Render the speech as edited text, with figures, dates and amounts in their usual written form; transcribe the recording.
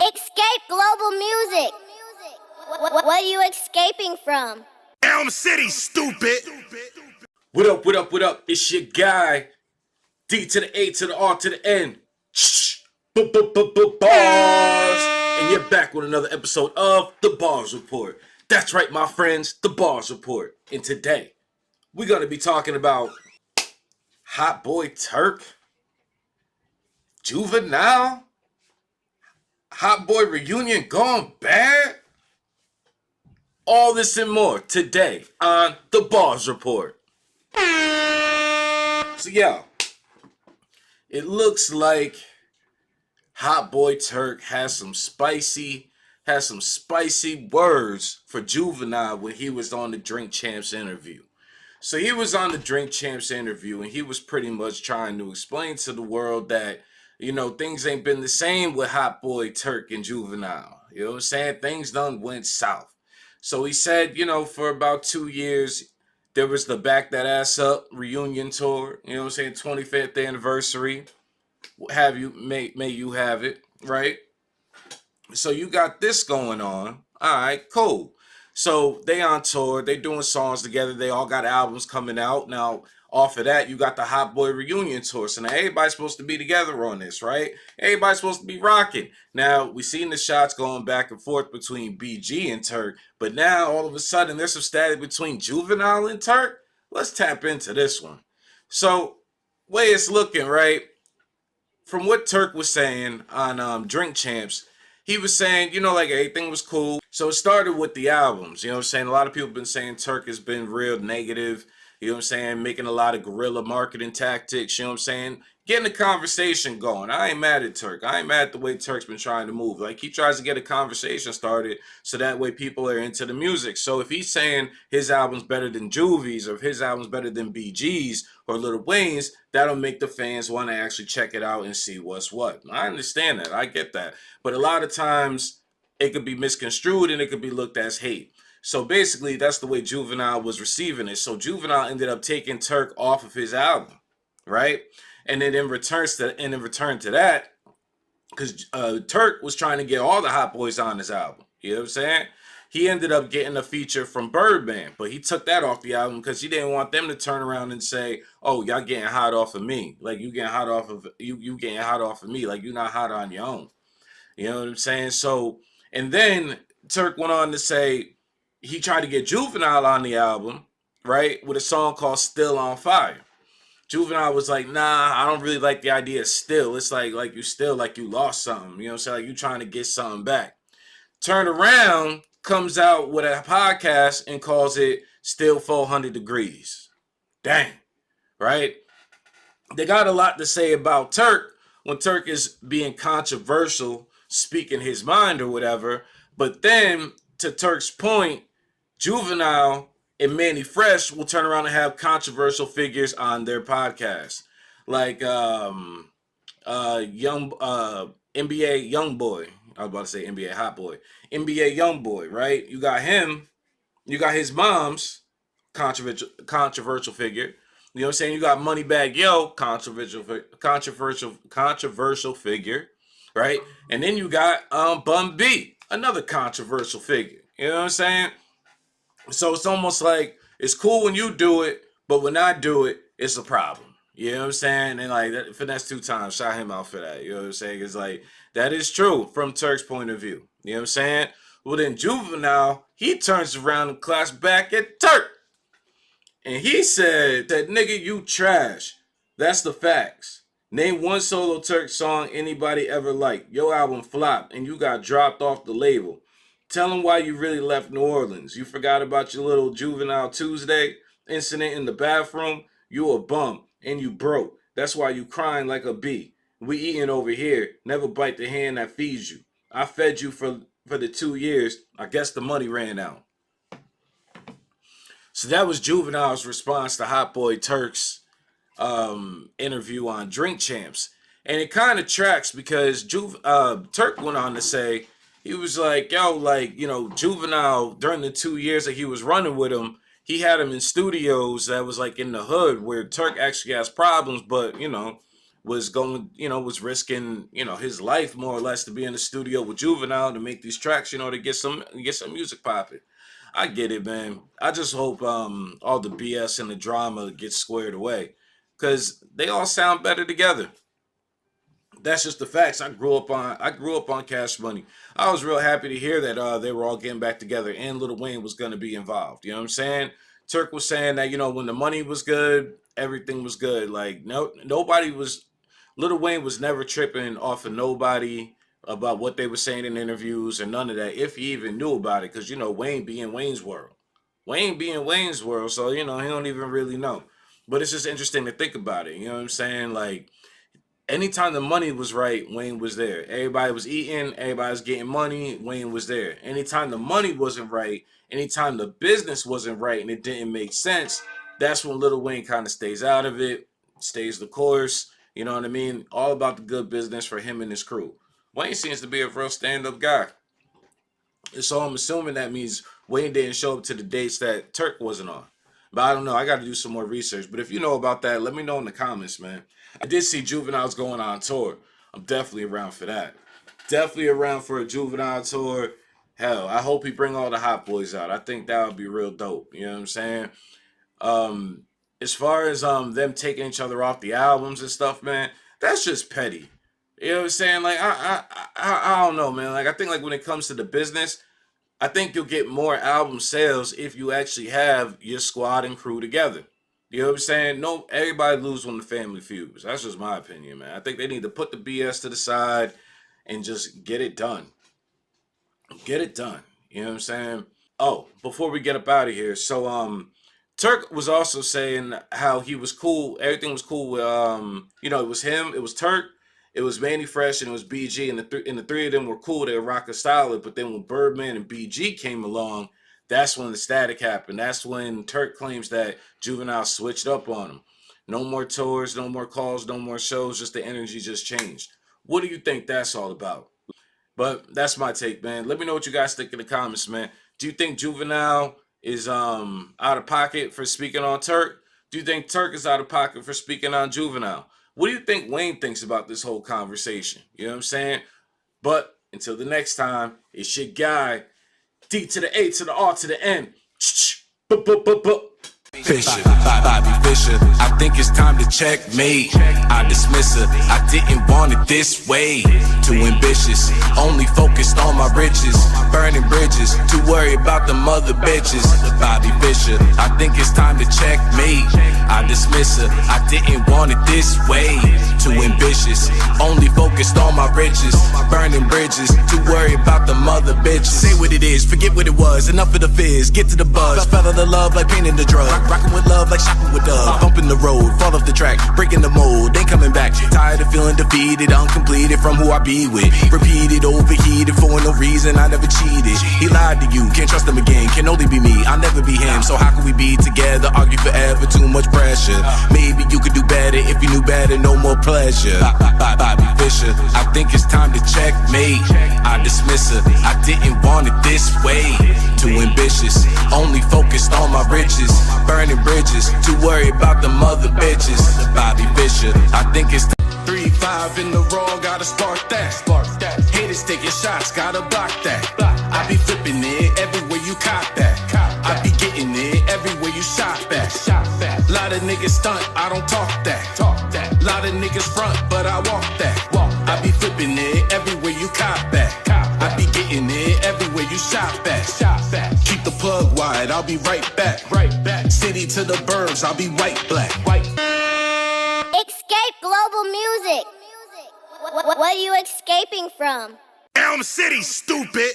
Escape global music. What are you escaping from? Elm City, stupid. What up, what up, what up? It's your guy, D to the A to the R to the N. Bars. And you're back with another episode of The Bars Report. That's right, my friends, The Bars Report. And today, we're going to be talking about Hot Boy Turk, Juvenile, Hot Boy Reunion gone bad. All this and more today on The Bars Report. So yeah, it looks like Hot Boy Turk has some spicy words for Juvenile when he was on the Drink Champs interview. So he was on the Drink Champs interview and he was pretty much trying to explain to the world that, you know, things ain't been the same with Hot Boy Turk and Juvenile. You know what I'm saying? Things done went south. So he said, you know, for about 2 years, there was the Back That Ass Up reunion tour. You know what I'm saying? 25th anniversary. Have you, may you have it, right? So you got this going on. All right, cool. So they on tour. They doing songs together. They all got albums coming out. Now, off of that, you got the Hot Boy Reunion tour. So now everybody's supposed to be together on this, right? Everybody's supposed to be rocking. Now, we seen the shots going back and forth between BG and Turk. But now, all of a sudden, there's some static between Juvenile and Turk. Let's tap into this one. So, way it's looking, right? From what Turk was saying on Drink Champs, he was saying, you know, like everything was cool. So it started with the albums. You know what I'm saying? A lot of people have been saying Turk has been real negative. You know what I'm saying? Making a lot of guerrilla marketing tactics. You know what I'm saying? Getting the conversation going. I ain't mad at Turk. I ain't mad at the way Turk's been trying to move. Like, he tries to get a conversation started so that way people are into the music. So if he's saying his album's better than Juvie's or if his album's better than BG's or Lil Wayne's, that'll make the fans want to actually check it out and see what's what. I understand that. I get that. But a lot of times it could be misconstrued and it could be looked as hate. So basically, that's the way Juvenile was receiving it. So Juvenile ended up taking Turk off of his album, right? And then in return to that, because Turk was trying to get all the Hot Boys on his album. You know what I'm saying? He ended up getting a feature from Birdman, but he took that off the album because he didn't want them to turn around and say, "Oh, y'all getting hot off of me? Like you getting hot off of you getting hot off of me? Like you're not hot on your own." You know what I'm saying? So, and then Turk went on to say he tried to get Juvenile on the album, right, with a song called "Still on Fire." Juvenile was like, nah, I don't really like the idea of still. It's like you still, like you lost something. You know what I'm saying? Like you trying to get something back. Turn around, comes out with a podcast and calls it Still 400 Degrees. Dang, right? They got a lot to say about Turk when Turk is being controversial, speaking his mind or whatever. But then, to Turk's point, Juvenile and Manny Fresh will turn around and have controversial figures on their podcast, like NBA Young Boy. I was about to say NBA Hot Boy, NBA Young Boy, right? You got him. You got his mom's controversial figure. You know what I'm saying? You got Moneybagg Yo, controversial figure, right? And then you got Bun B, another controversial figure. You know what I'm saying? So it's almost like it's cool when you do it, but when I do it, it's a problem. You know what I'm saying? And like that, Finesse 2 times, shout him out for that. You know what I'm saying? It's like that is true from Turk's point of view. You know what I'm saying? Well, then Juvenile, he turns around and claps back at Turk. And he said that, nigga, you trash. That's the facts. Name one solo Turk song anybody ever liked. Your album flopped and you got dropped off the label. Tell them why you really left New Orleans. You forgot about your little Juvenile Tuesday incident in the bathroom. You a bum and you broke. That's why you crying like a bee. We eating over here. Never bite the hand that feeds you. I fed you for the 2 years. I guess the money ran out. So that was Juvenile's response to Hot Boy Turk's interview on Drink Champs. And it kind of tracks because Turk went on to say, he was like, yo, like, you know, Juvenile, during the 2 years that he was running with him, he had him in studios that was like in the hood where Turk actually has problems, but, you know, was risking, his life more or less to be in the studio with Juvenile to make these tracks, to get some music popping. I get it, man. I just hope all the BS and the drama gets squared away, cause they all sound better together. That's just the facts. I grew up on Cash Money. I was real happy to hear that they were all getting back together and Lil Wayne was gonna be involved. You know what I'm saying? Turk was saying that when the money was good, everything was good. Like nobody was. Lil Wayne was never tripping off of nobody about what they were saying in interviews or none of that. If he even knew about it, because Wayne be in Wayne's world. Wayne be in Wayne's world, so he don't even really know. But it's just interesting to think about it. You know what I'm saying? Like anytime the money was right, Wayne was there. Everybody was eating, everybody was getting money, Wayne was there. Anytime the money wasn't right, anytime the business wasn't right and it didn't make sense, that's when Lil Wayne kind of stays out of it, stays the course. You know what I mean? All about the good business for him and his crew. Wayne seems to be a real stand-up guy. So I'm assuming that means Wayne didn't show up to the dates that Turk wasn't on. But I don't know. I got to do some more research. But if you know about that, let me know in the comments, man. I did see Juvenile's going on tour. I'm definitely around for that. Definitely around for a Juvenile tour. Hell, I hope he bring all the hot boys out. I think that would be real dope. You know what I'm saying? As far as them taking each other off the albums and stuff, man, that's just petty. You know what I'm saying? Like I don't know, man. Like I think like when it comes to the business, I think you'll get more album sales if you actually have your squad and crew together. You know what I'm saying? No, everybody lose when the family feuds. That's just my opinion, man. I think they need to put the BS to the side and just get it done. Get it done. You know what I'm saying? Oh, before we get up out of here, so Turk was also saying how he was cool. Everything was cool with it was him, it was Turk, it was Manny Fresh, and it was BG, and the three of them were cool. They were rocking solid. But then when Birdman and BG came along, that's when the static happened. That's when Turk claims that Juvenile switched up on him. No more tours, no more calls, no more shows. Just the energy just changed. What do you think that's all about? But that's my take, man. Let me know what you guys think in the comments, man. Do you think Juvenile is out of pocket for speaking on Turk? Do you think Turk is out of pocket for speaking on Juvenile? What do you think Wayne thinks about this whole conversation? You know what I'm saying? But until the next time, it's your guy, D to the A to the R to the N. Fisher, Bobby Fisher, I think it's time to checkmate. I dismiss her, I didn't want it this way. Too ambitious, only focused on my riches. Burning bridges, too worried about the mother bitches. Bobby Fisher, I think it's time to checkmate. I dismiss her, I didn't want it this way. Too ambitious, only focused on my riches. Burning bridges, too worried about the mother bitches. Say what it is, forget what it was, enough of the fizz. Get to the buzz, fellow the love like pain in the drug. Rockin' with love like shopping with Doug. Bumping the road, fall off the track, breaking the mold, ain't coming back. Tired of feeling defeated, uncompleted from who I be with. Repeated, overheated, for no reason, I never cheated. He lied to you, can't trust him again, can only be me, I'll never be him. So how can we be together, argue forever, too much pressure. Maybe you could do better if you knew better, no more pleasure. Bobby Fisher, I think it's time to checkmate. I dismiss her, I didn't want it this way. Too ambitious, only focused on my riches. Burning bridges, too worried about the mother bitches. Bobby Fisher, I think it's 3-5 in the raw, gotta spark that. Haters taking shots, gotta block that. I be flipping it everywhere you cop that. I be getting it everywhere you shop at. Lot of niggas stunt, I don't talk that. Lot of niggas front, but I walk that. I be flipping it everywhere you cop at. I be getting it everywhere you shop at. Keep the plug wide, I'll be right back. City to the burbs, I'll be white black. Escape global music. What are you escaping from? Elm City, stupid.